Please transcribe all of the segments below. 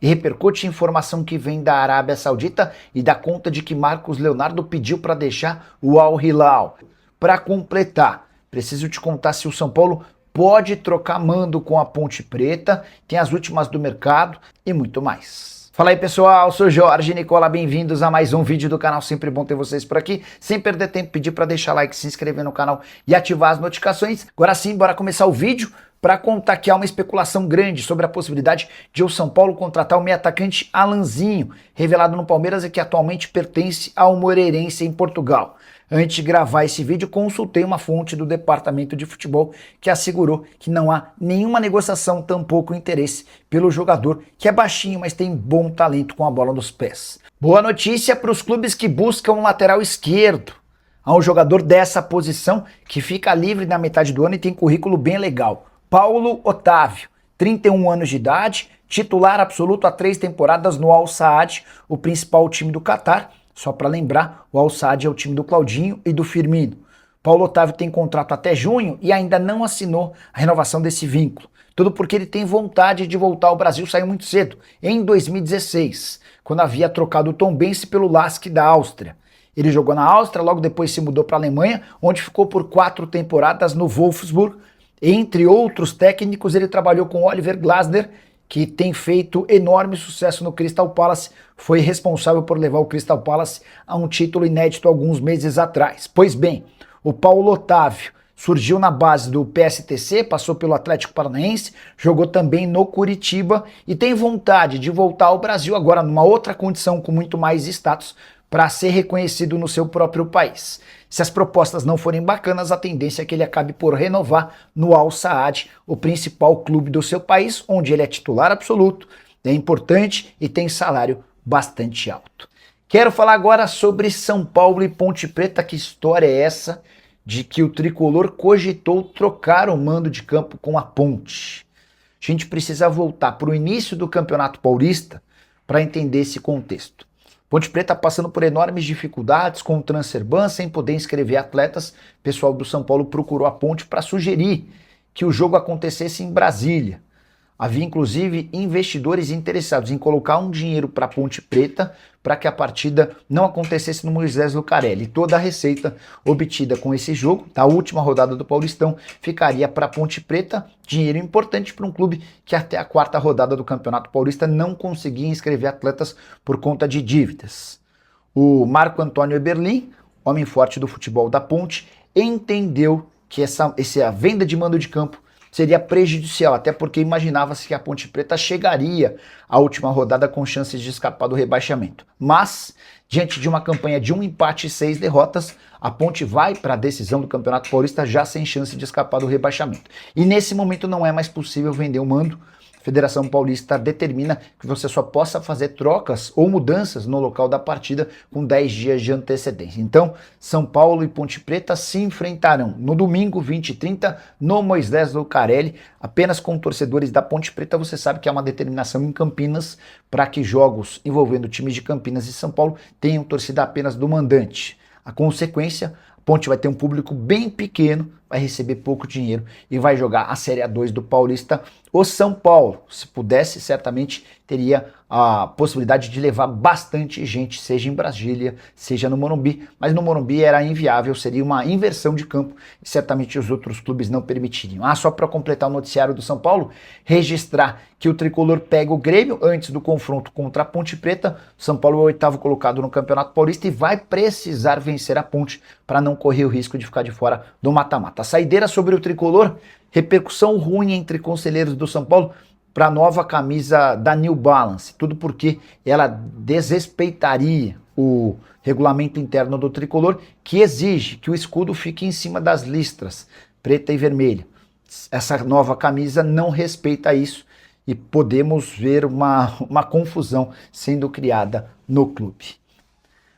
e repercute informação que vem da Arábia Saudita e dá conta de que Marcos Leonardo pediu para deixar o Al Hilal. Para completar, preciso te contar se o São Paulo pode trocar mando com a Ponte Preta, tem as últimas do mercado e muito mais. Fala aí pessoal, sou Jorge Nicola, bem-vindos a mais um vídeo do canal, sempre bom ter vocês por aqui. Sem perder tempo, pedir para deixar like, se inscrever no canal e ativar as notificações. Agora sim, bora começar o vídeo para contar que há uma especulação grande sobre a possibilidade de o São Paulo contratar o meio atacante Alanzinho, revelado no Palmeiras e que atualmente pertence ao Moreirense em Portugal. Antes de gravar esse vídeo, consultei uma fonte do departamento de futebol que assegurou que não há nenhuma negociação, tampouco interesse pelo jogador, que é baixinho, mas tem bom talento com a bola nos pés. Boa notícia para os clubes que buscam um lateral esquerdo. Há um jogador dessa posição que fica livre na metade do ano e tem currículo bem legal. Paulo Otávio, 31 anos de idade, titular absoluto há 3 temporadas no Al Saad, o principal time do Catar. Só para lembrar, o Al Saad é o time do Claudinho e do Firmino. Paulo Otávio tem contrato até junho e ainda não assinou a renovação desse vínculo. Tudo porque ele tem vontade de voltar ao Brasil, saiu muito cedo, em 2016, quando havia trocado o Tombense pelo Lask da Áustria. Ele jogou na Áustria, logo depois se mudou para a Alemanha, onde ficou por 4 temporadas no Wolfsburg. Entre outros técnicos, ele trabalhou com Oliver Glasner, que tem feito enorme sucesso no Crystal Palace, foi responsável por levar o Crystal Palace a um título inédito alguns meses atrás. Pois bem, o Paulo Otávio surgiu na base do PSTC, passou pelo Atlético Paranaense, jogou também no Curitiba e tem vontade de voltar ao Brasil agora numa outra condição com muito mais status para ser reconhecido no seu próprio país. Se as propostas não forem bacanas, a tendência é que ele acabe por renovar no Al Saad, o principal clube do seu país, onde ele é titular absoluto, é importante e tem salário bastante alto. Quero falar agora sobre São Paulo e Ponte Preta. Que história é essa de que o tricolor cogitou trocar o mando de campo com a Ponte? A gente precisa voltar para o início do Campeonato Paulista para entender esse contexto. Ponte Preta passando por enormes dificuldades com o Transferban, sem poder inscrever atletas. O pessoal do São Paulo procurou a Ponte para sugerir que o jogo acontecesse em Brasília. Havia inclusive investidores interessados em colocar um dinheiro para a Ponte Preta para que a partida não acontecesse no Moisés Lucarelli. Toda a receita obtida com esse jogo, da última rodada do Paulistão, ficaria para a Ponte Preta, dinheiro importante para um clube que até a 4ª rodada do Campeonato Paulista não conseguia inscrever atletas por conta de dívidas. O Marco Antônio Eberlin, homem forte do futebol da Ponte, entendeu que essa venda de mando de campo seria prejudicial, até porque imaginava-se que a Ponte Preta chegaria à última rodada com chances de escapar do rebaixamento. Mas, diante de uma campanha de 1 empate e 6 derrotas, a Ponte vai para a decisão do Campeonato Paulista já sem chance de escapar do rebaixamento. E nesse momento não é mais possível vender o mando. A Federação Paulista determina que você só possa fazer trocas ou mudanças no local da partida com 10 dias de antecedência. Então, São Paulo e Ponte Preta se enfrentarão no domingo 20h30 no Moisés Lucarelli, apenas com torcedores da Ponte Preta. Você sabe que há uma determinação em Campinas para que jogos envolvendo times de Campinas e São Paulo tenham torcida apenas do mandante. A consequência, a Ponte vai ter um público bem pequeno, vai receber pouco dinheiro e vai jogar a Série A2 do Paulista. O São Paulo, se pudesse, certamente teria a possibilidade de levar bastante gente, seja em Brasília, seja no Morumbi, mas no Morumbi era inviável, seria uma inversão de campo e certamente os outros clubes não permitiriam. Só para completar o noticiário do São Paulo, registrar que o tricolor pega o Grêmio antes do confronto contra a Ponte Preta. São Paulo é o 8º colocado no Campeonato Paulista e vai precisar vencer a Ponte para não correr o risco de ficar de fora do mata-mata. A saideira sobre o tricolor, repercussão ruim entre conselheiros do São Paulo para a nova camisa da New Balance, tudo porque ela desrespeitaria o regulamento interno do tricolor, que exige que o escudo fique em cima das listras, preta e vermelha. Essa nova camisa não respeita isso e podemos ver uma confusão sendo criada no clube.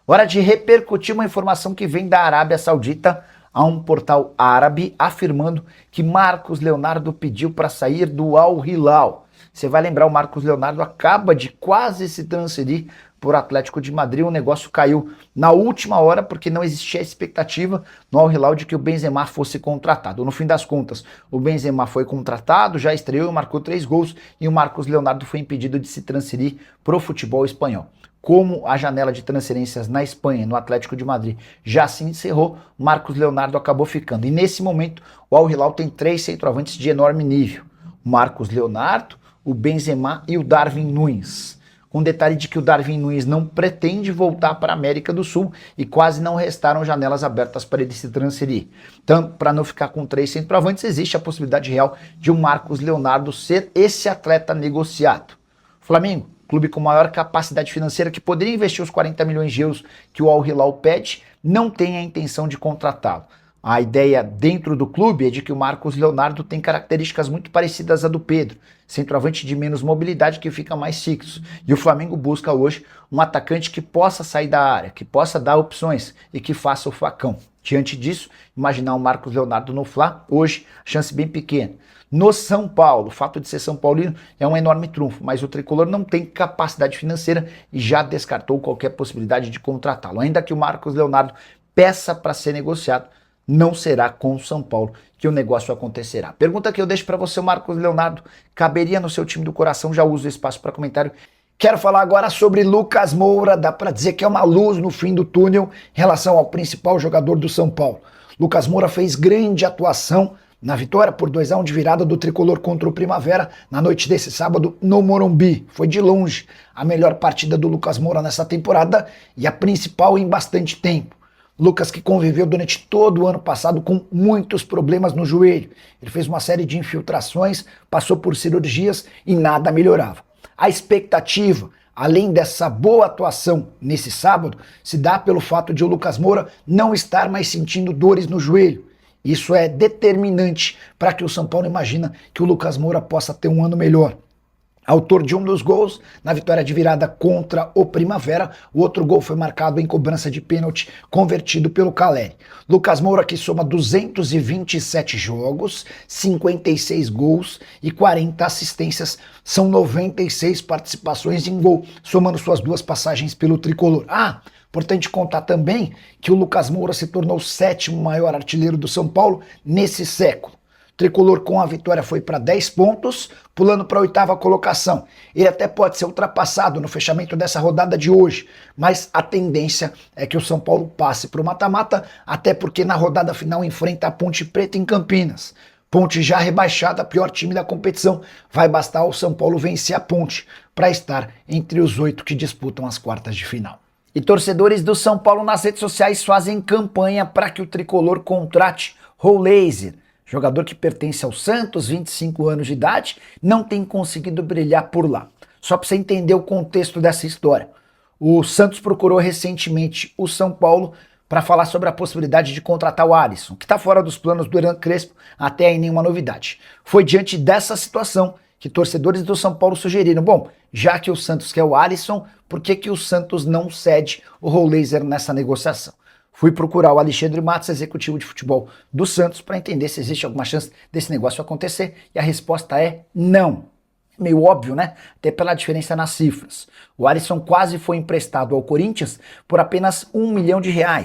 Hora de repercutir uma informação que vem da Arábia Saudita. Há um portal árabe afirmando que Marcos Leonardo pediu para sair do Al Hilal. Você vai lembrar, o Marcos Leonardo acaba de quase se transferir por Atlético de Madrid, o negócio caiu na última hora porque não existia a expectativa no Al Hilal de que o Benzema fosse contratado. No fim das contas, o Benzema foi contratado, já estreou e marcou 3 gols e o Marcos Leonardo foi impedido de se transferir para o futebol espanhol. Como a janela de transferências na Espanha, no Atlético de Madrid, já se encerrou, Marcos Leonardo acabou ficando. E nesse momento, o Al Hilal tem 3 centroavantes de enorme nível. O Marcos Leonardo, o Benzema e o Darwin Núñez. Com detalhe de que o Darwin Núñez não pretende voltar para a América do Sul e quase não restaram janelas abertas para ele se transferir. Então, para não ficar com 3 centroavantes, existe a possibilidade real de o Marcos Leonardo ser esse atleta negociado. Flamengo, clube com maior capacidade financeira que poderia investir os 40 milhões de euros que o Al Hilal pede, não tem a intenção de contratá-lo. A ideia dentro do clube é de que o Marcos Leonardo tem características muito parecidas à do Pedro, centroavante de menos mobilidade que fica mais fixo. E o Flamengo busca hoje um atacante que possa sair da área, que possa dar opções e que faça o facão. Diante disso, imaginar o Marcos Leonardo no Fla, hoje, chance bem pequena. No São Paulo, o fato de ser São Paulino é um enorme trunfo, mas o tricolor não tem capacidade financeira e já descartou qualquer possibilidade de contratá-lo. Ainda que o Marcos Leonardo peça para ser negociado, não será com o São Paulo que o negócio acontecerá. Pergunta que eu deixo para você, Marcos Leonardo, caberia no seu time do coração? Já uso o espaço para comentário. Quero falar agora sobre Lucas Moura, dá para dizer que é uma luz no fim do túnel em relação ao principal jogador do São Paulo. Lucas Moura fez grande atuação na vitória por 2-1 de virada do tricolor contra o Primavera na noite desse sábado no Morumbi. Foi de longe a melhor partida do Lucas Moura nessa temporada e a principal em bastante tempo. Lucas, que conviveu durante todo o ano passado com muitos problemas no joelho. Ele fez uma série de infiltrações, passou por cirurgias e nada melhorava. A expectativa, além dessa boa atuação nesse sábado, se dá pelo fato de o Lucas Moura não estar mais sentindo dores no joelho. Isso é determinante para que o São Paulo imagina que o Lucas Moura possa ter um ano melhor. Autor de um dos gols na vitória de virada contra o Primavera, o outro gol foi marcado em cobrança de pênalti convertido pelo Caleri. Lucas Moura, que soma 227 jogos, 56 gols e 40 assistências, são 96 participações em gol, somando suas 2 passagens pelo tricolor. Importante contar também que o Lucas Moura se tornou o 7º maior artilheiro do São Paulo nesse século. O tricolor com a vitória foi para 10 pontos, pulando para a 8ª colocação. Ele até pode ser ultrapassado no fechamento dessa rodada de hoje, mas a tendência é que o São Paulo passe para o mata-mata, até porque na rodada final enfrenta a Ponte Preta em Campinas. Ponte já rebaixada, pior time da competição. Vai bastar ao São Paulo vencer a Ponte para estar entre os 8 que disputam as quartas de final. E torcedores do São Paulo nas redes sociais fazem campanha para que o tricolor contrate Roleiser. Jogador que pertence ao Santos, 25 anos de idade, não tem conseguido brilhar por lá. Só para você entender o contexto dessa história. O Santos procurou recentemente o São Paulo para falar sobre a possibilidade de contratar o Alisson, que está fora dos planos do Hernan Crespo, até aí nenhuma novidade. Foi diante dessa situação que torcedores do São Paulo sugeriram, bom, já que o Santos quer o Alisson, por que o Santos não cede o Roleiser nessa negociação? Fui procurar o Alexandre Matos, executivo de futebol do Santos, para entender se existe alguma chance desse negócio acontecer, e a resposta é não. Meio óbvio, né? Até pela diferença nas cifras. O Alisson quase foi emprestado ao Corinthians por apenas R$1 milhão,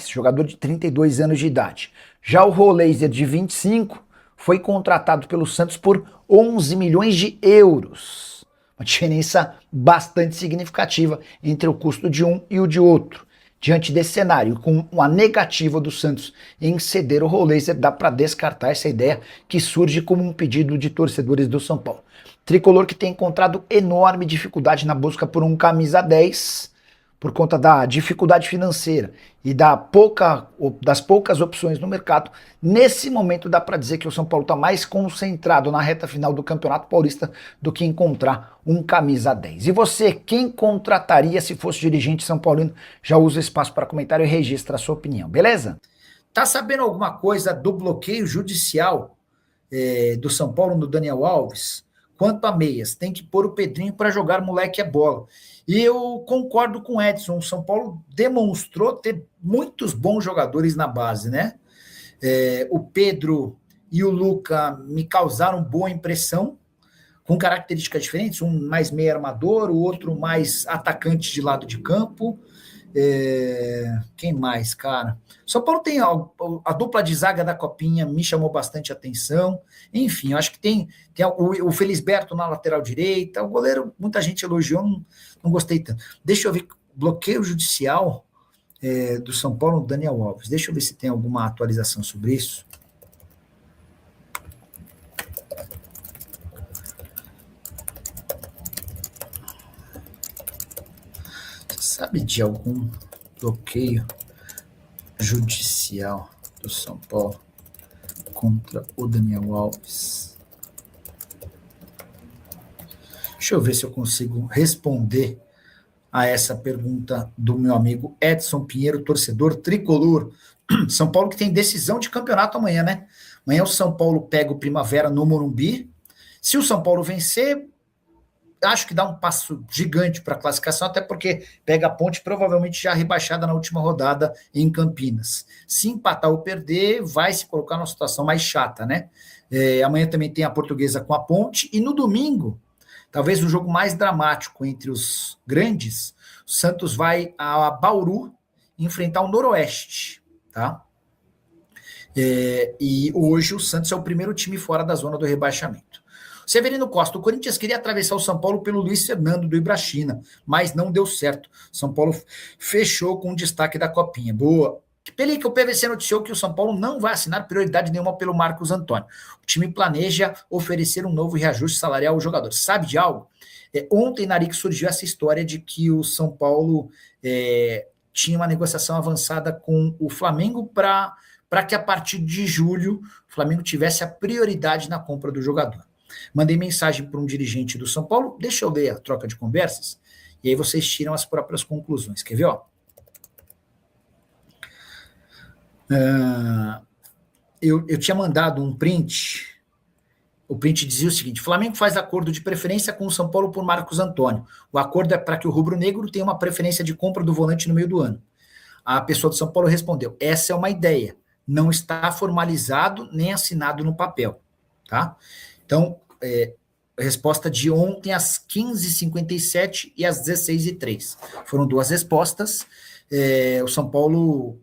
jogador de 32 anos de idade. Já o Roleiser, de 25, foi contratado pelo Santos por 11 milhões de euros. Uma diferença bastante significativa entre o custo de um e o de outro. Diante desse cenário, com uma negativa do Santos em ceder o Roleiser, dá para descartar essa ideia que surge como um pedido de torcedores do São Paulo. Tricolor que tem encontrado enorme dificuldade na busca por um camisa 10, por conta da dificuldade financeira e das poucas opções no mercado. Nesse momento dá para dizer que o São Paulo está mais concentrado na reta final do Campeonato Paulista do que encontrar um camisa 10. E você, quem contrataria se fosse dirigente São Paulino? Já usa o espaço para comentário e registra a sua opinião, beleza? Tá sabendo alguma coisa do bloqueio judicial do São Paulo no Daniel Alves? Quanto a meias, tem que pôr o Pedrinho para jogar moleque é bola. E eu concordo com o Edson, o São Paulo demonstrou ter muitos bons jogadores na base, né? O Pedro e o Luca me causaram boa impressão. com características diferentes, um mais meio armador, o outro mais atacante de lado de campo. Quem mais, cara? São Paulo tem a dupla de zaga da Copinha, me chamou bastante atenção. Enfim, eu acho que tem o Felisberto na lateral direita, o goleiro, muita gente elogiou, não gostei tanto. Deixa eu ver, bloqueio judicial do São Paulo, Daniel Alves. Deixa eu ver se tem alguma atualização sobre isso. Sabe de algum bloqueio judicial do São Paulo contra o Daniel Alves? Deixa eu ver se eu consigo responder a essa pergunta do meu amigo Edson Pinheiro, torcedor tricolor. São Paulo que tem decisão de campeonato amanhã, né? Amanhã o São Paulo pega o Primavera no Morumbi. Se o São Paulo vencer, acho que dá um passo gigante para a classificação, até porque pega a Ponte provavelmente já rebaixada na última rodada em Campinas. Se empatar ou perder, vai se colocar numa situação mais chata, né? Amanhã também tem a Portuguesa com a Ponte, e no domingo, talvez o jogo mais dramático entre os grandes, o Santos vai a Bauru enfrentar o Noroeste, tá? E hoje o Santos é o primeiro time fora da zona do rebaixamento. Severino Costa, o Corinthians queria atravessar o São Paulo pelo Luiz Fernando do Ibrachina, mas não deu certo. São Paulo fechou com o destaque da Copinha. Boa. Pelica, o PVC noticiou que o São Paulo não vai assinar prioridade nenhuma pelo Marcos Antônio. O time planeja oferecer um novo reajuste salarial ao jogador. Sabe de algo? Ontem, Naric, surgiu essa história de que o São Paulo tinha uma negociação avançada com o Flamengo para que a partir de julho o Flamengo tivesse a prioridade na compra do jogador. Mandei mensagem para um dirigente do São Paulo, deixa eu ler a troca de conversas, e aí vocês tiram as próprias conclusões. Quer ver? Ó? Eu tinha mandado um print, o print dizia o seguinte: Flamengo faz acordo de preferência com o São Paulo por Marcos Antônio. O acordo é para que o rubro-negro tenha uma preferência de compra do volante no meio do ano. A pessoa do São Paulo respondeu: essa é uma ideia, não está formalizado nem assinado no papel. Tá? Então, a resposta de ontem às 15h57 e às 16h03. Foram duas respostas. O São Paulo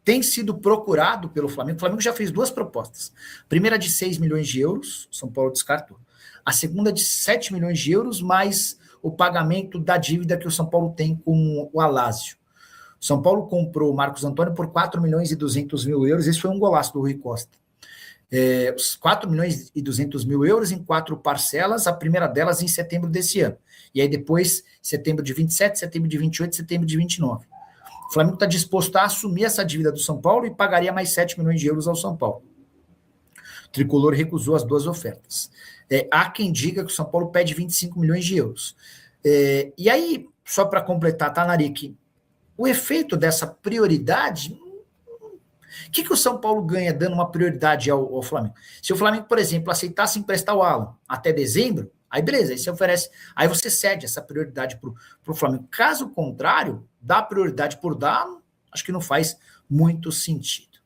tem sido procurado pelo Flamengo. O Flamengo já fez duas propostas. A primeira de 6 milhões de euros, o São Paulo descartou. A segunda de 7 milhões de euros, mais o pagamento da dívida que o São Paulo tem com o Alásio. O São Paulo comprou o Marcos Antônio por 4 milhões e 200 mil euros. Esse foi um golaço do Rui Costa. Os 4 milhões e 200 mil euros em 4 parcelas, a primeira delas em setembro desse ano. E aí depois, setembro de 27, setembro de 28, setembro de 29. O Flamengo está disposto a assumir essa dívida do São Paulo e pagaria mais 7 milhões de euros ao São Paulo. O Tricolor recusou as duas ofertas. Há quem diga que o São Paulo pede 25 milhões de euros. E aí, só para completar, tá, Naric? O efeito dessa prioridade... O que o São Paulo ganha dando uma prioridade ao Flamengo? Se o Flamengo, por exemplo, aceitasse emprestar o Alan até dezembro, aí beleza, aí você oferece, aí você cede essa prioridade para o Flamengo. Caso contrário, dar prioridade por dar, acho que não faz muito sentido.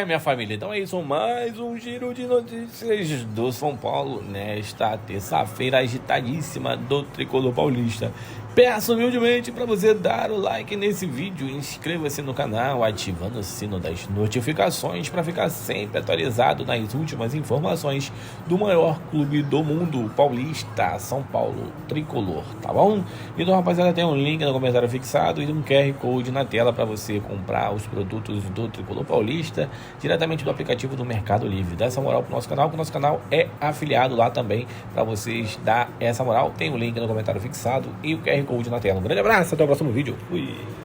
Minha família, então é isso, mais um giro de notícias do São Paulo nesta terça-feira agitadíssima do Tricolor Paulista. Peço humildemente para você dar o like nesse vídeo, inscreva-se no canal, ativando o sino das notificações para ficar sempre atualizado nas últimas informações do maior clube do mundo, paulista, São Paulo Tricolor, tá bom? Então, rapaziada, tem um link no comentário fixado e um QR Code na tela para você comprar os produtos do Tricolor Paulista diretamente do aplicativo do Mercado Livre. Dá essa moral pro nosso canal, que o nosso canal é afiliado lá também, para vocês dar essa moral. Tem o link no comentário fixado e o QR Code na tela. Um grande abraço, até o próximo vídeo. Fui!